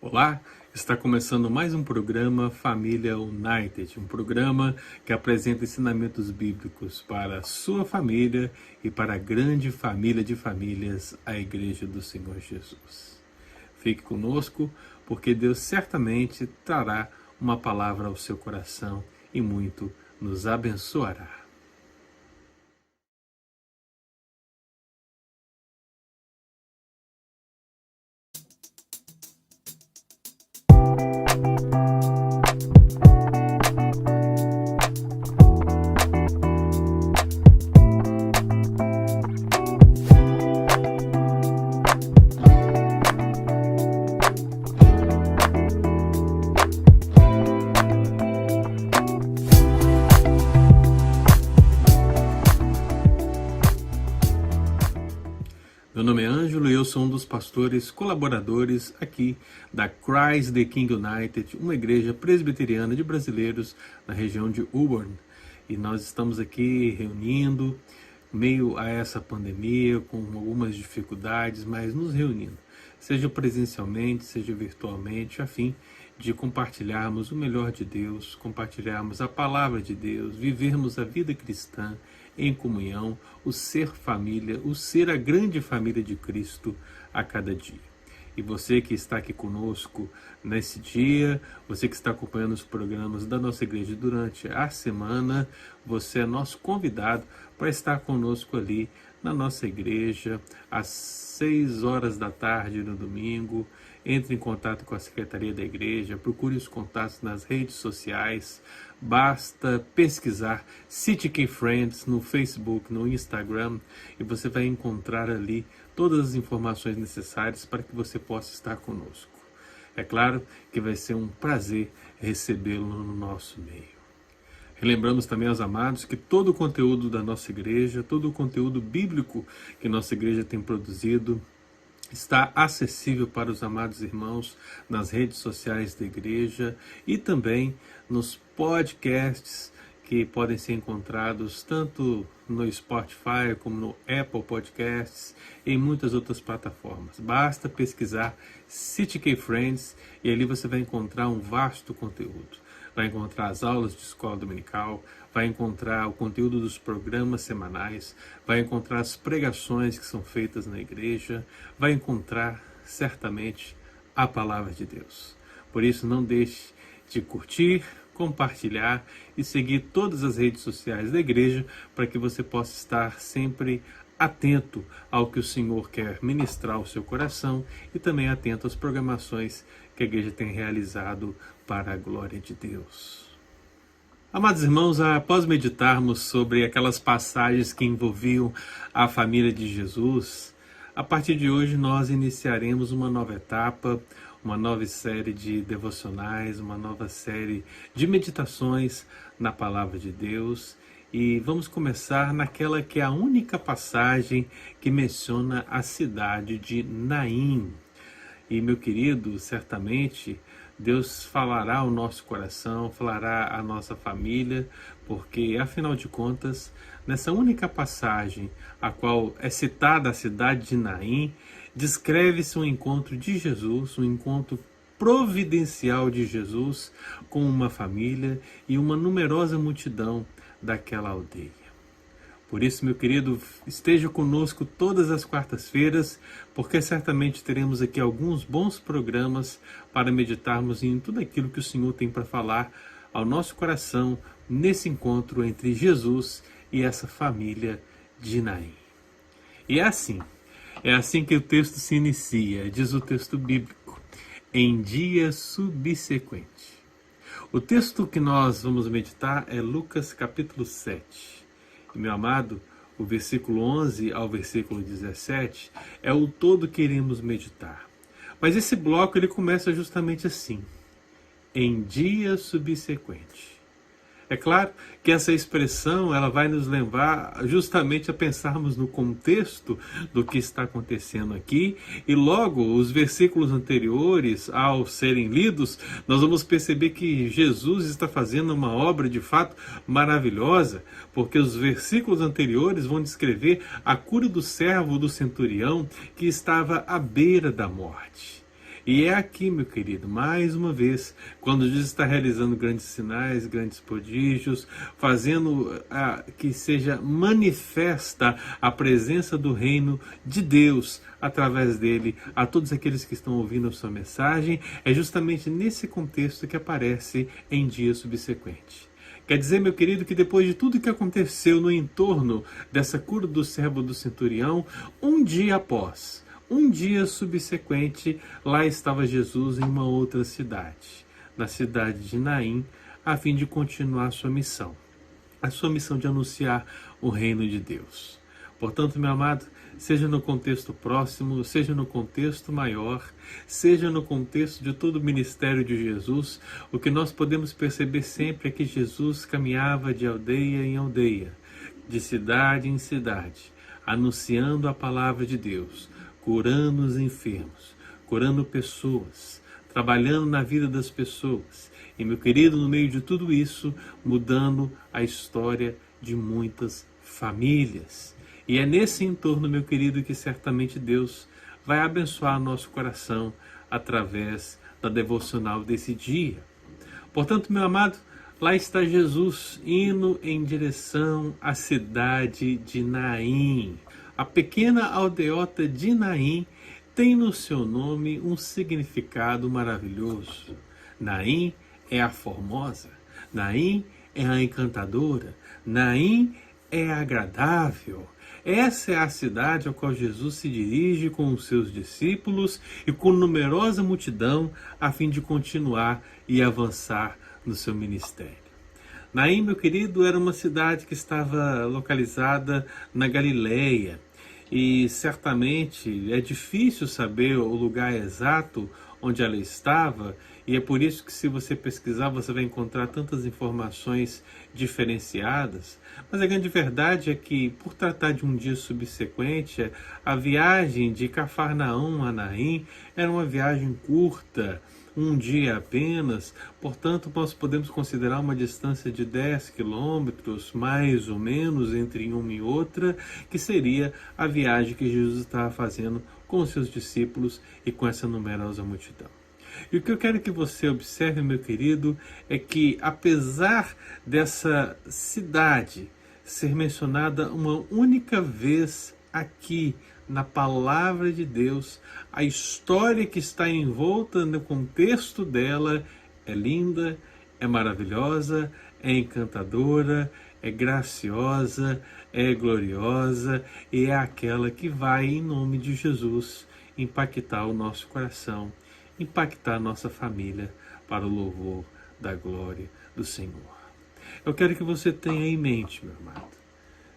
Olá, está começando mais um programa Família United, um programa que apresenta ensinamentos bíblicos para a sua família e para a grande família de famílias, a Igreja do Senhor Jesus. Fique conosco, porque Deus certamente trará uma palavra ao seu coração e muito nos abençoará. Meu nome é Ângelo e eu sou um dos pastores colaboradores aqui da Christ the King United, uma igreja presbiteriana de brasileiros na região de Auburn. E nós estamos aqui reunindo, meio a essa pandemia, com algumas dificuldades, mas nos reunindo, seja presencialmente, seja virtualmente, a fim de compartilharmos o melhor de Deus, compartilharmos a palavra de Deus, vivermos a vida cristã em comunhão, o ser família, o ser a grande família de Cristo a cada dia. E você que está aqui conosco nesse dia, você que está acompanhando os programas da nossa igreja durante a semana, você é nosso convidado para estar conosco ali na nossa igreja às 6 horas da tarde no domingo. Entre em contato com a secretaria da igreja, procure os contatos nas redes sociais, basta pesquisar CTK Friends no Facebook, no Instagram, e você vai encontrar ali todas as informações necessárias para que você possa estar conosco. É claro que vai ser um prazer recebê-lo no nosso meio. Relembramos também aos amados que todo o conteúdo da nossa igreja, todo o conteúdo bíblico que nossa igreja tem produzido, está acessível para os amados irmãos nas redes sociais da igreja e também nos podcasts que podem ser encontrados tanto no Spotify como no Apple Podcasts e em muitas outras plataformas. Basta pesquisar CTK Friends e ali você vai encontrar um vasto conteúdo. Vai encontrar as aulas de escola dominical, vai encontrar o conteúdo dos programas semanais, vai encontrar as pregações que são feitas na igreja, vai encontrar certamente a palavra de Deus. Por isso não deixe de curtir, compartilhar e seguir todas as redes sociais da igreja para que você possa estar sempre atento ao que o Senhor quer ministrar ao seu coração e também atento às programações que a igreja tem realizado para a glória de Deus. Amados irmãos, após meditarmos sobre aquelas passagens que envolviam a família de Jesus, a partir de hoje nós iniciaremos uma nova etapa, uma nova série de devocionais, uma nova série de meditações na palavra de Deus. E vamos começar naquela que é a única passagem que menciona a cidade de Naim. E, meu querido, certamente Deus falará ao nosso coração, falará à nossa família, porque, afinal de contas, nessa única passagem, a qual é citada a cidade de Naim, descreve-se um encontro de Jesus, um encontro providencial de Jesus com uma família e uma numerosa multidão daquela aldeia. Por isso, meu querido, esteja conosco todas as quartas-feiras, porque certamente teremos aqui alguns bons programas para meditarmos em tudo aquilo que o Senhor tem para falar ao nosso coração nesse encontro entre Jesus e essa família de Naim. E é assim que o texto se inicia, diz o texto bíblico, em dia subsequente. O texto que nós vamos meditar é Lucas capítulo 7. E, meu amado, o versículo 11 ao versículo 17 é o todo que iremos meditar. Mas esse bloco ele começa justamente assim, em dia subsequente. É claro que essa expressão ela vai nos levar justamente a pensarmos no contexto do que está acontecendo aqui, e logo os versículos anteriores, ao serem lidos, nós vamos perceber que Jesus está fazendo uma obra de fato maravilhosa, porque os versículos anteriores vão descrever a cura do servo do centurião que estava à beira da morte. E é aqui, meu querido, mais uma vez, quando Jesus está realizando grandes sinais, grandes prodígios, fazendo que seja manifesta a presença do reino de Deus através dele a todos aqueles que estão ouvindo a sua mensagem, é justamente nesse contexto que aparece em dia subsequente. Quer dizer, meu querido, que depois de tudo que aconteceu no entorno dessa cura do servo do centurião, um dia após, um dia subsequente, lá estava Jesus em uma outra cidade, na cidade de Naim, a fim de continuar sua missão. A sua missão de anunciar o reino de Deus. Portanto, meu amado, seja no contexto próximo, seja no contexto maior, seja no contexto de todo o ministério de Jesus, o que nós podemos perceber sempre é que Jesus caminhava de aldeia em aldeia, de cidade em cidade, anunciando a palavra de Deus, curando os enfermos, curando pessoas, trabalhando na vida das pessoas. E, meu querido, no meio de tudo isso, mudando a história de muitas famílias. E é nesse entorno, meu querido, que certamente Deus vai abençoar nosso coração através da devocional desse dia. Portanto, meu amado, lá está Jesus indo em direção à cidade de Naim. A pequena aldeota de Naim tem no seu nome um significado maravilhoso. Naim é a formosa, Naim é a encantadora, Naim é agradável. Essa é a cidade ao qual Jesus se dirige com os seus discípulos e com numerosa multidão a fim de continuar e avançar no seu ministério. Naim, meu querido, era uma cidade que estava localizada na Galileia e certamente é difícil saber o lugar exato onde ela estava, e é por isso que, se você pesquisar, você vai encontrar tantas informações diferenciadas. Mas a grande verdade é que, por tratar de um dia subsequente, a viagem de Cafarnaum a Naim era uma viagem curta, um dia apenas. Portanto, nós podemos considerar uma distância de 10 quilômetros, mais ou menos, entre uma e outra, que seria a viagem que Jesus estava fazendo com os seus discípulos e com essa numerosa multidão. E o que eu quero que você observe, meu querido, é que, apesar dessa cidade ser mencionada uma única vez aqui na palavra de Deus, a história que está envolta no contexto dela é linda, é maravilhosa, é encantadora, é graciosa, é gloriosa e é aquela que vai, em nome de Jesus, impactar o nosso coração, impactar a nossa família para o louvor da glória do Senhor. Eu quero que você tenha em mente, meu amado,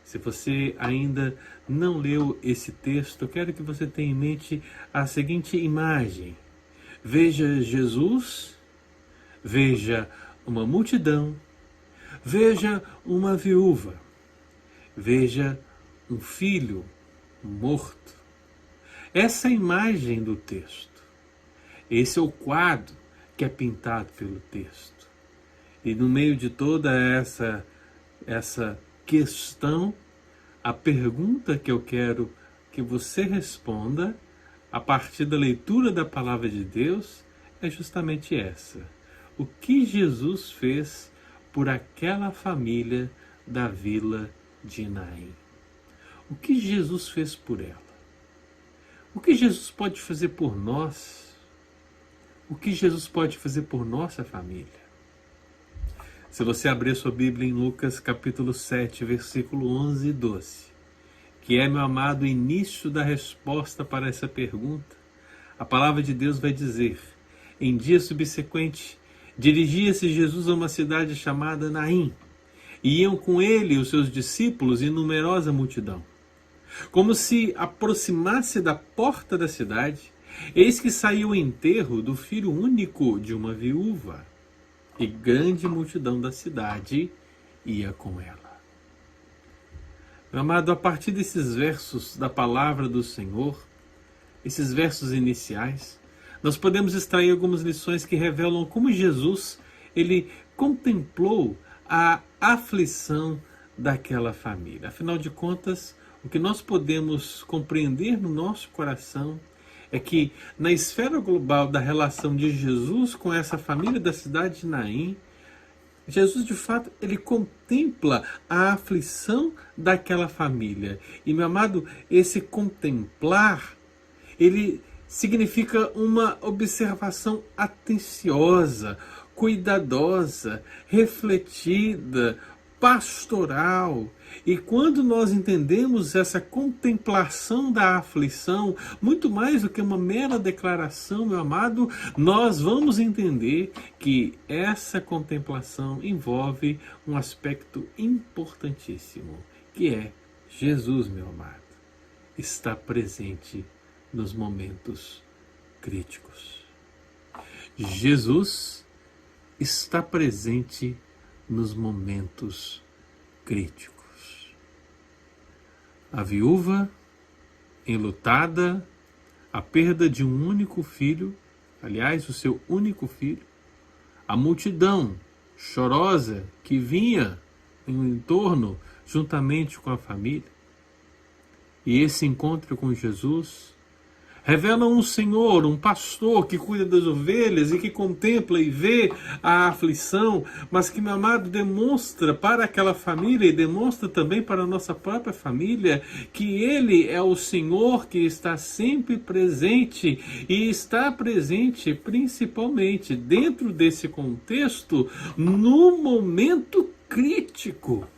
se você ainda não leu esse texto, eu quero que você tenha em mente a seguinte imagem. Veja Jesus, veja uma multidão, veja uma viúva, veja um filho morto. Essa é a imagem do texto. Esse é o quadro que é pintado pelo texto. E no meio de toda essa questão, a pergunta que eu quero que você responda a partir da leitura da palavra de Deus é justamente essa. O que Jesus fez por aquela família da vila de Naim? O que Jesus fez por ela? O que Jesus pode fazer por nós? O que Jesus pode fazer por nossa família? Se você abrir sua Bíblia em Lucas capítulo 7, versículo 11 e 12, que é, meu amado, o início da resposta para essa pergunta, a palavra de Deus vai dizer: em dia subsequente, dirigia-se Jesus a uma cidade chamada Naim, e iam com ele os seus discípulos e numerosa multidão. Como se aproximasse da porta da cidade, eis que saiu o enterro do filho único de uma viúva, e grande multidão da cidade ia com ela. Meu amado, a partir desses versos da palavra do Senhor, esses versos iniciais, nós podemos extrair algumas lições que revelam como Jesus, ele contemplou a aflição daquela família. Afinal de contas, o que nós podemos compreender no nosso coração é que na esfera global da relação de Jesus com essa família da cidade de Naim, Jesus, de fato, ele contempla a aflição daquela família. E, meu amado, esse contemplar, ele significa uma observação atenciosa, cuidadosa, refletida, pastoral. E quando nós entendemos essa contemplação da aflição, muito mais do que uma mera declaração, meu amado, nós vamos entender que essa contemplação envolve um aspecto importantíssimo, que é Jesus, meu amado, está presente nos momentos críticos. Jesus está presente nos momentos críticos. A viúva, enlutada, a perda de um único filho, aliás, o seu único filho, a multidão chorosa que vinha em entorno juntamente com a família, e esse encontro com Jesus revela um Senhor, um pastor que cuida das ovelhas e que contempla e vê a aflição, mas que, meu amado, demonstra para aquela família e demonstra também para a nossa própria família que Ele é o Senhor que está sempre presente e está presente principalmente dentro desse contexto no momento crítico.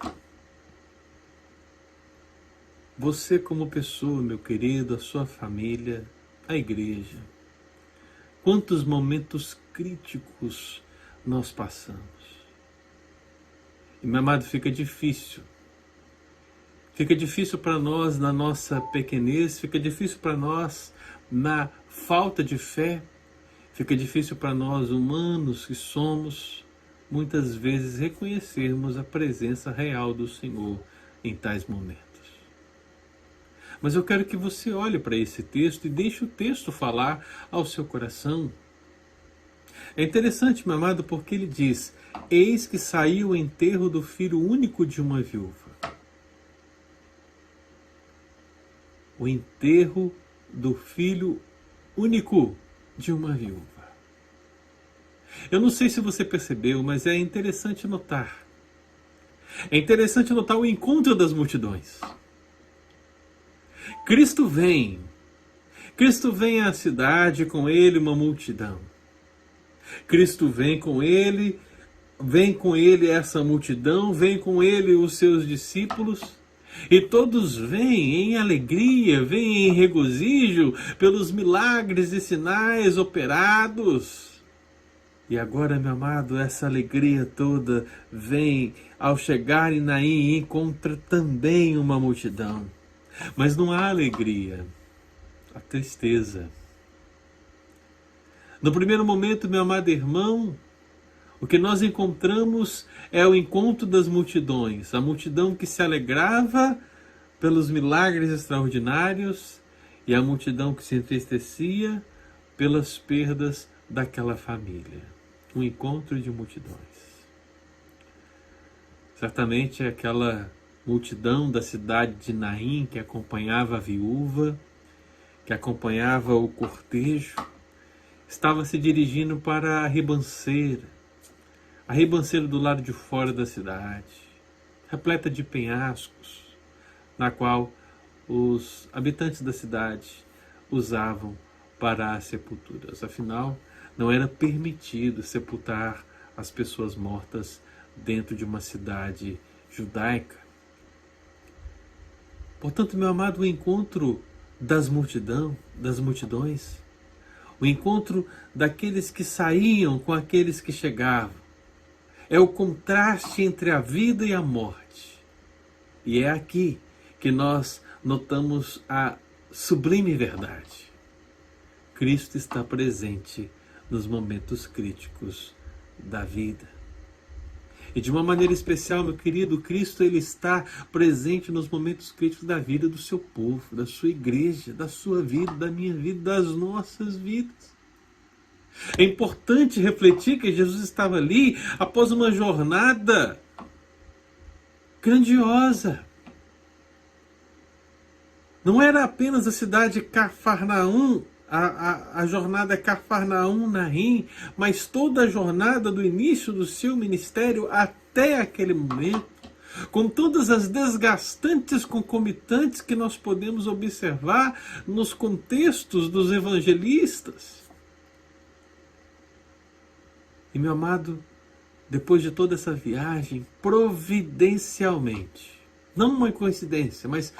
Você como pessoa, meu querido, a sua família, a igreja, quantos momentos críticos nós passamos. E, meu amado, fica difícil para nós na nossa pequenez, fica difícil para nós na falta de fé, fica difícil para nós, humanos que somos, muitas vezes reconhecermos a presença real do Senhor em tais momentos. Mas eu quero que você olhe para esse texto e deixe o texto falar ao seu coração. É interessante, meu amado, porque ele diz: eis que saiu o enterro do filho único de uma viúva. O enterro do filho único de uma viúva. Eu não sei se você percebeu, mas é interessante notar. É interessante notar o encontro das multidões. Cristo vem à cidade, com ele uma multidão. Cristo vem com ele essa multidão, vem com ele os seus discípulos, e todos vêm em alegria, vêm em regozijo pelos milagres e sinais operados. E agora, meu amado, essa alegria toda vem ao chegar em Naim e encontra também uma multidão. Mas não há alegria, há tristeza. No primeiro momento, meu amado irmão, o que nós encontramos é o encontro das multidões, a multidão que se alegrava pelos milagres extraordinários e a multidão que se entristecia pelas perdas daquela família. Um encontro de multidões. Certamente aquela multidão da cidade de Naim que acompanhava a viúva, que acompanhava o cortejo, estava se dirigindo para a ribanceira do lado de fora da cidade, repleta de penhascos, na qual os habitantes da cidade usavam para as sepulturas. Afinal, não era permitido sepultar as pessoas mortas dentro de uma cidade judaica. Portanto, meu amado, o encontro das multidões, o encontro daqueles que saíam com aqueles que chegavam, é o contraste entre a vida e a morte. E é aqui que nós notamos a sublime verdade. Cristo está presente nos momentos críticos da vida. E de uma maneira especial, meu querido, Cristo ele está presente nos momentos críticos da vida do seu povo, da sua igreja, da sua vida, da minha vida, das nossas vidas. É importante refletir que Jesus estava ali após uma jornada grandiosa. Não era apenas a cidade de Cafarnaum a jornada Cafarnaum-Naim, mas toda a jornada do início do seu ministério até aquele momento, com todas as desgastantes concomitantes que nós podemos observar nos contextos dos evangelistas. E, meu amado, depois de toda essa viagem, providencialmente, não uma coincidência, mas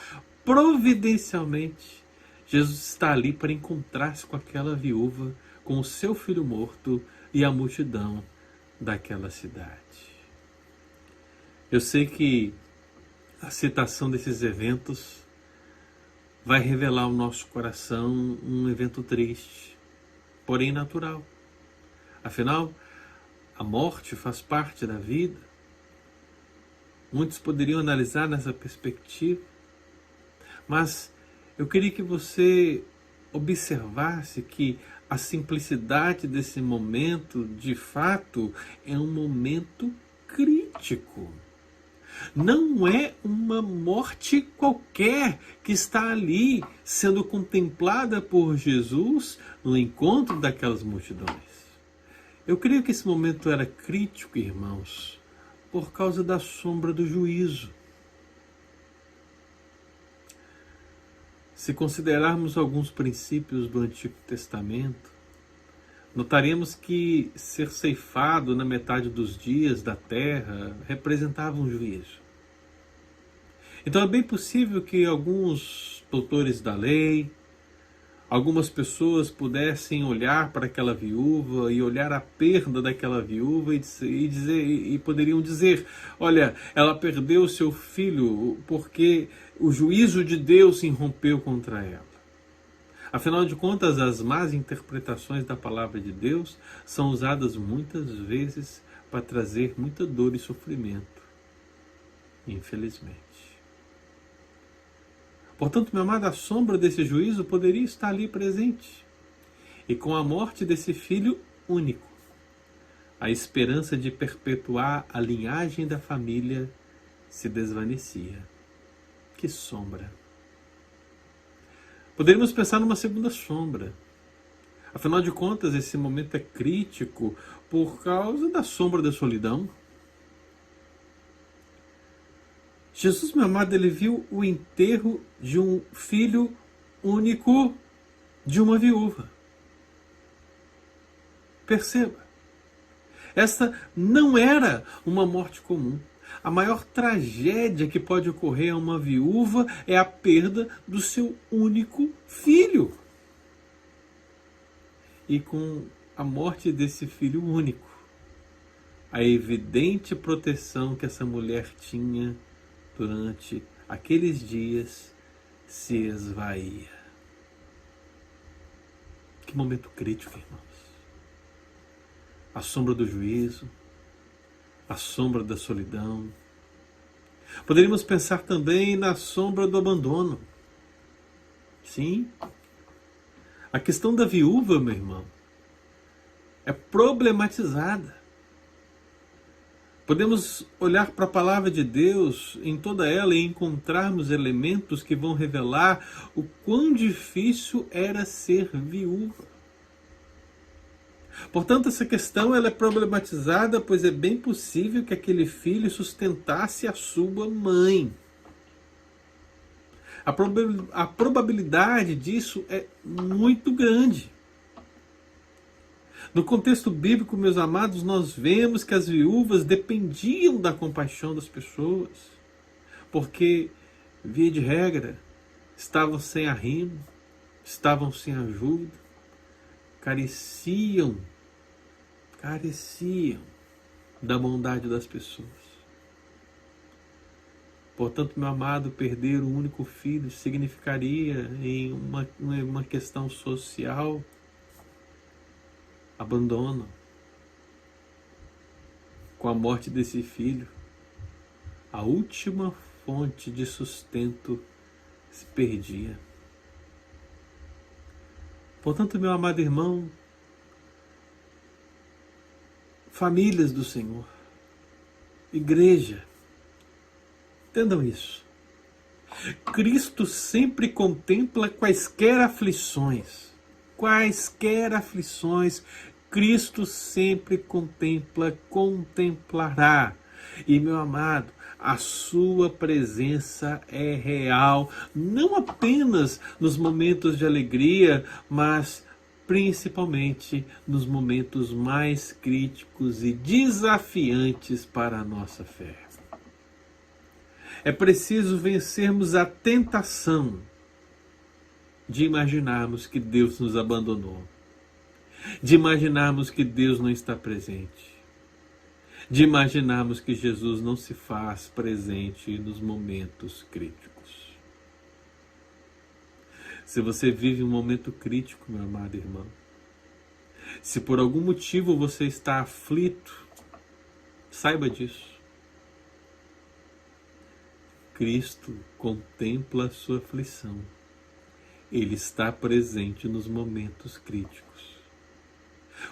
providencialmente, Jesus está ali para encontrar-se com aquela viúva, com o seu filho morto e a multidão daquela cidade. Eu sei que a citação desses eventos vai revelar ao nosso coração um evento triste, porém natural. Afinal, a morte faz parte da vida. Muitos poderiam analisar nessa perspectiva, mas eu queria que você observasse que a simplicidade desse momento, de fato, é um momento crítico. Não é uma morte qualquer que está ali sendo contemplada por Jesus no encontro daquelas multidões. Eu creio que esse momento era crítico, irmãos, por causa da sombra do juízo. Se considerarmos alguns princípios do Antigo Testamento, notaremos que ser ceifado na metade dos dias da terra representava um juízo. Então é bem possível que alguns doutores da lei, algumas pessoas pudessem olhar para aquela viúva e olhar a perda daquela viúva e poderiam dizer: olha, ela perdeu seu filho porque o juízo de Deus se irrompeu contra ela. Afinal de contas, as más interpretações da palavra de Deus são usadas muitas vezes para trazer muita dor e sofrimento, infelizmente. Portanto, meu amado, a sombra desse juízo poderia estar ali presente. E com a morte desse filho único, a esperança de perpetuar a linhagem da família se desvanecia. Que sombra! Poderíamos pensar numa segunda sombra. Afinal de contas, esse momento é crítico por causa da sombra da solidão. Jesus, meu amado, ele viu o enterro de um filho único de uma viúva. Perceba, esta não era uma morte comum. A maior tragédia que pode ocorrer a uma viúva é a perda do seu único filho. E com a morte desse filho único, a evidente proteção que essa mulher tinha durante aqueles dias se esvaía. Que momento crítico, irmãos. A sombra do juízo, a sombra da solidão. Poderíamos pensar também na sombra do abandono. Sim, a questão da viúva, meu irmão, é problematizada. Podemos olhar para a palavra de Deus em toda ela e encontrarmos elementos que vão revelar o quão difícil era ser viúva. Portanto, essa questão ela é problematizada, pois é bem possível que aquele filho sustentasse a sua mãe. A probabilidade disso é muito grande. No contexto bíblico, meus amados, nós vemos que as viúvas dependiam da compaixão das pessoas, porque, via de regra, estavam sem arrimo, estavam sem ajuda, careciam da bondade das pessoas. Portanto, meu amado, perder o único filho significaria, em uma questão social, abandono. Com a morte desse filho, a última fonte de sustento se perdia. Portanto, meu amado irmão, famílias do Senhor, igreja, entendam isso. Cristo sempre contempla quaisquer aflições, quaisquer aflições, Cristo sempre contemplará. E, meu amado, a sua presença é real, não apenas nos momentos de alegria, mas principalmente nos momentos mais críticos e desafiantes para a nossa fé. É preciso vencermos a tentação de imaginarmos que Deus nos abandonou, de imaginarmos que Deus não está presente, de imaginarmos que Jesus não se faz presente nos momentos críticos. Se você vive um momento crítico, meu amado irmão, se por algum motivo você está aflito, saiba disso. Cristo contempla a sua aflição. Ele está presente nos momentos críticos.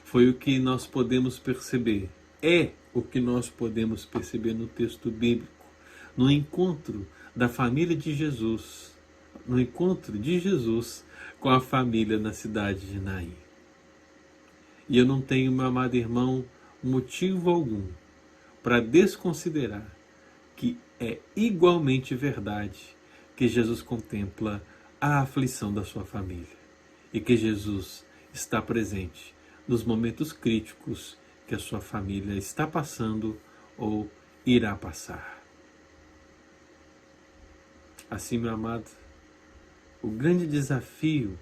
Foi o que nós podemos perceber. É o que nós podemos perceber no texto bíblico, no encontro da família de Jesus, no encontro de Jesus com a família na cidade de Naim. E eu não tenho, meu amado irmão, motivo algum para desconsiderar que é igualmente verdade que Jesus contempla a aflição da sua família e que Jesus está presente nos momentos críticos que a sua família está passando ou irá passar. Assim, meu amado, o grande desafio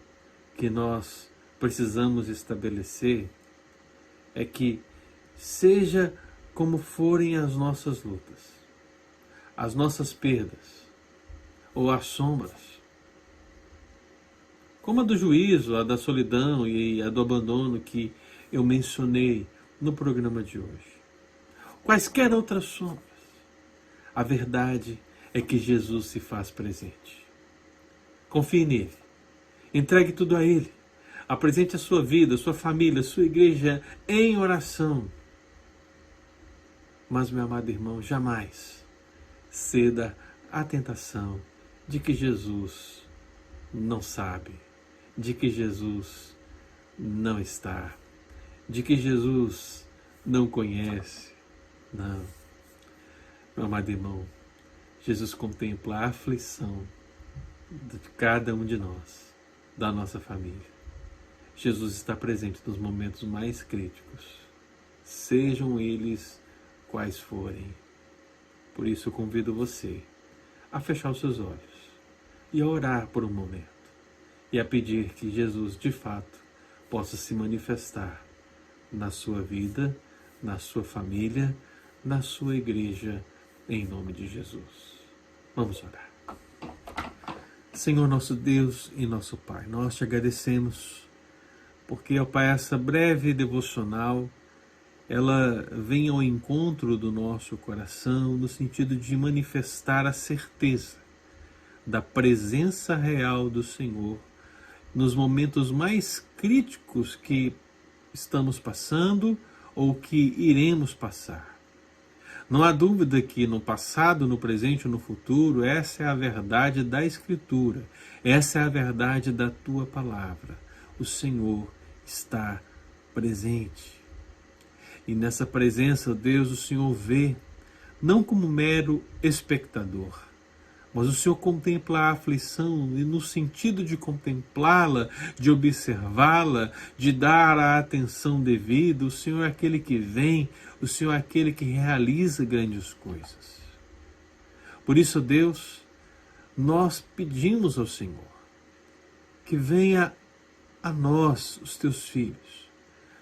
que nós precisamos estabelecer é que, seja como forem as nossas lutas, as nossas perdas ou as sombras, como a do juízo, a da solidão e a do abandono que eu mencionei no programa de hoje, quaisquer outras sombras, a verdade é que Jesus se faz presente. Confie nele, entregue tudo a ele, apresente a sua vida, a sua família, a sua igreja em oração. Mas, meu amado irmão, jamais ceda à tentação de que Jesus não sabe, de que Jesus não está, de que Jesus não conhece. Não. Meu amado irmão, Jesus contempla a aflição de cada um de nós, da nossa família. Jesus está presente nos momentos mais críticos, sejam eles quais forem. Por isso eu convido você a fechar os seus olhos e a orar por um momento e a pedir que Jesus, de fato, possa se manifestar na sua vida, na sua família, na sua igreja, em nome de Jesus. Vamos orar. Senhor nosso Deus e nosso Pai, nós te agradecemos porque, ó Pai, essa breve devocional, ela vem ao encontro do nosso coração no sentido de manifestar a certeza da presença real do Senhor nos momentos mais críticos que estamos passando ou que iremos passar. Não há dúvida que no passado, no presente ou no futuro, essa é a verdade da Escritura, essa é a verdade da Tua Palavra. O Senhor está presente. E nessa presença, Deus, o Senhor vê, não como mero espectador, mas o Senhor contempla a aflição e no sentido de contemplá-la, de observá-la, de dar a atenção devida, o Senhor é aquele que vem, o Senhor é aquele que realiza grandes coisas. Por isso, Deus, nós pedimos ao Senhor que venha a nós, os teus filhos,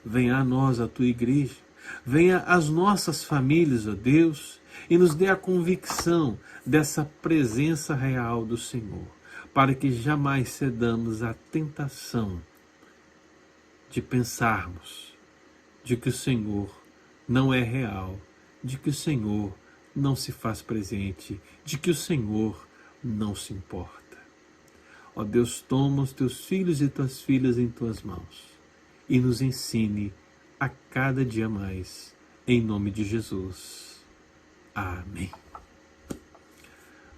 venha a nós, a tua igreja, venha às nossas famílias, ó Deus, e nos dê a convicção dessa presença real do Senhor, para que jamais cedamos à tentação de pensarmos de que o Senhor não é real, de que o Senhor não se faz presente, de que o Senhor não se importa. Ó Deus, toma os teus filhos e tuas filhas em tuas mãos e nos ensine a cada dia mais, em nome de Jesus. Amém.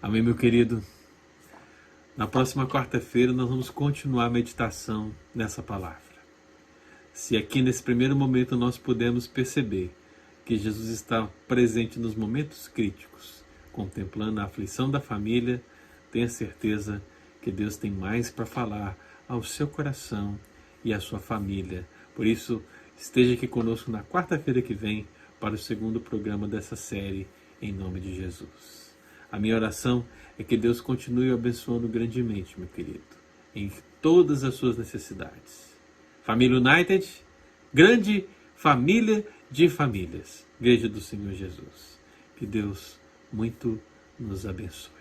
Amém, meu querido. Na próxima quarta-feira nós vamos continuar a meditação nessa palavra. Se aqui nesse primeiro momento nós podemos perceber que Jesus está presente nos momentos críticos, contemplando a aflição da família, tenha certeza que Deus tem mais para falar ao seu coração e à sua família. Por isso, esteja aqui conosco na quarta-feira que vem para o segundo programa dessa série, em nome de Jesus. A minha oração é que Deus continue abençoando grandemente, meu querido, em todas as suas necessidades. Família United, grande família de famílias. Igreja do Senhor Jesus. Que Deus muito nos abençoe.